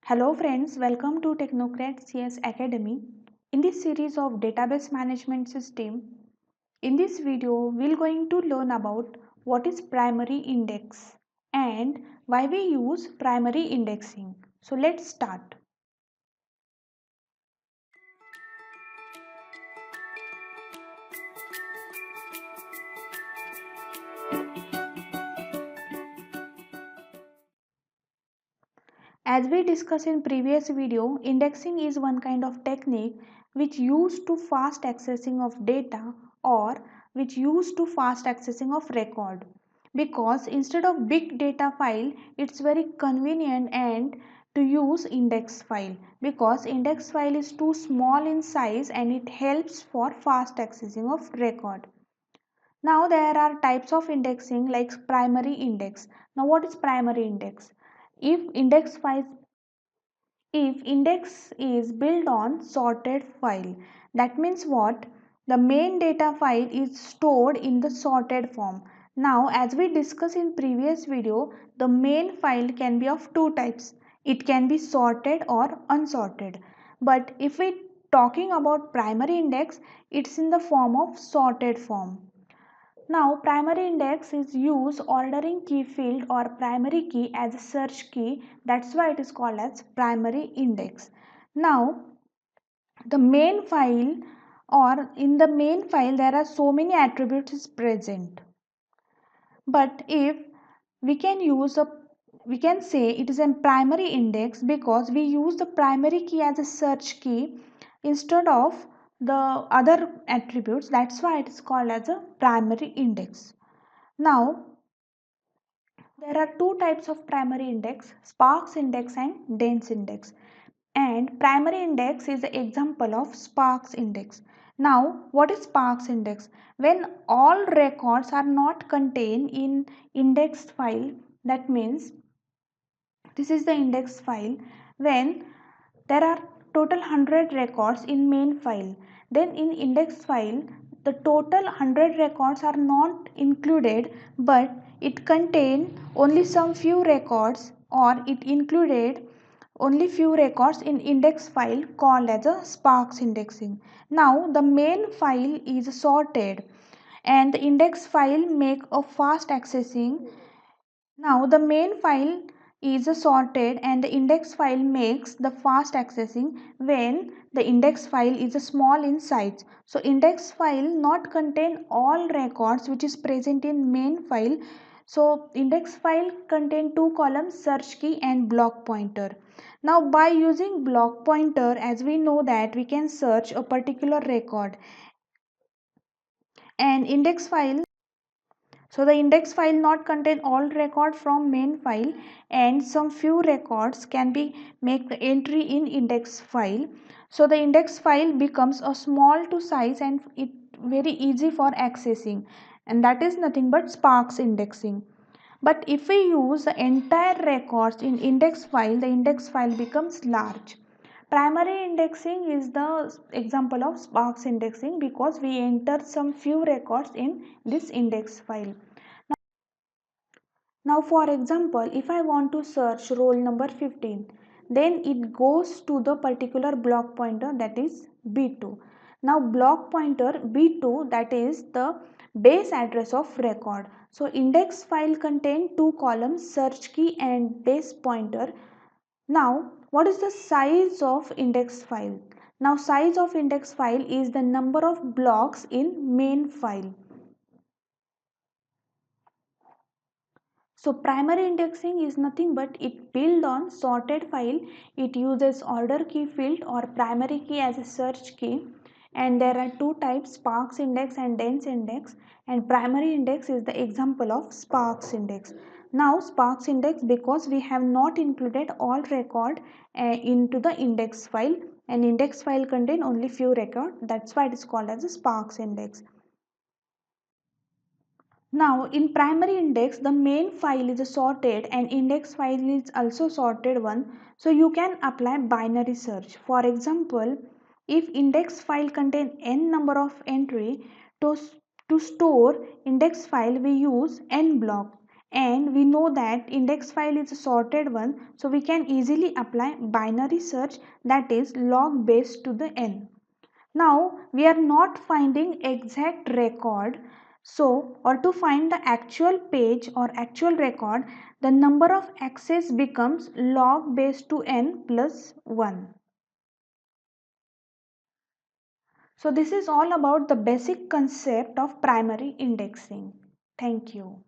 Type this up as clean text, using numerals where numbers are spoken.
Hello friends, welcome to Technocrat CS Academy. In this series of database management system, in this video we're going to learn about what is primary index and why we use primary indexing. So let's start. As we discussed in previous video, indexing is one kind of technique which used to fast accessing of data or which used to fast accessing of record, because instead of big data file it's very convenient and to use index file, because index file is too small in size and it helps for fast accessing of record. Now there are types of indexing like primary index. Now what is primary index? If index file if index is built on sorted file, that means what? The main data file is stored in the sorted form. Now as we discussed in previous video, the main file can be of two types. It can be sorted or unsorted. But if we talking about primary index, it's in the form of sorted form. Now primary index is use ordering key field or primary key as a search key. That's why it is called as primary index. Now the main file, or in the main file there are so many attributes present. But if we can use a we can say it is a primary index because we use the primary key as a search key instead of the other attributes. That's why it is called as a primary index. Now there are two types of primary index, sparse index and dense index. And primary index is the example of sparse index. Now, what is sparse index? When all records are not contained in indexed file, that means this is the index file. When there are total 100 records in main file, then in index file the total 100 records are not included, but it contain only some few records, or it included only few records in index file called as a sparse indexing. Now the main file is sorted and the index file make a fast accessing. Now the main file is sorted and the index file makes the fast accessing when the index file is small in size. So index file not contain all records which is present in main file. So index file contain two columns, search key and block pointer. Now by using block pointer, as we know that we can search a particular record, and index file, so the index file not contain all record from main file, and some few records can be make the entry in index file. So the index file becomes a small to size and it very easy for accessing, and that is nothing but sparse indexing. But if we use the entire records in index file, the index file becomes large. Primary indexing is the example of sparse indexing because we enter some few records in this index file. Now for example, if I want to search roll number 15, then it goes to the particular block pointer, that is B2. Now block pointer B2, that is the base address of record. So index file contain two columns, search key and base pointer. Now what is the size of index file? Now size of index file is the number of blocks in main file. So primary indexing is nothing but it built on sorted file. It uses order key field or primary key as a search key, and there are two types, sparse index and dense index, and primary index is the example of sparse index. Now sparse index because we have not included all record into the index file, and index file contain only few record, that's why it is called as a sparse index. Now in primary index the main file is sorted and index file is also sorted one. So you can apply binary search. For example, if index file contain n number of entry, to store index file we use n block, and we know that index file is a sorted one, so we can easily apply binary search, that is log base to the n. Now we are not finding exact record, so or to find the actual page or actual record, the number of access becomes log base to n plus 1. So this is all about the basic concept of primary indexing. Thank you.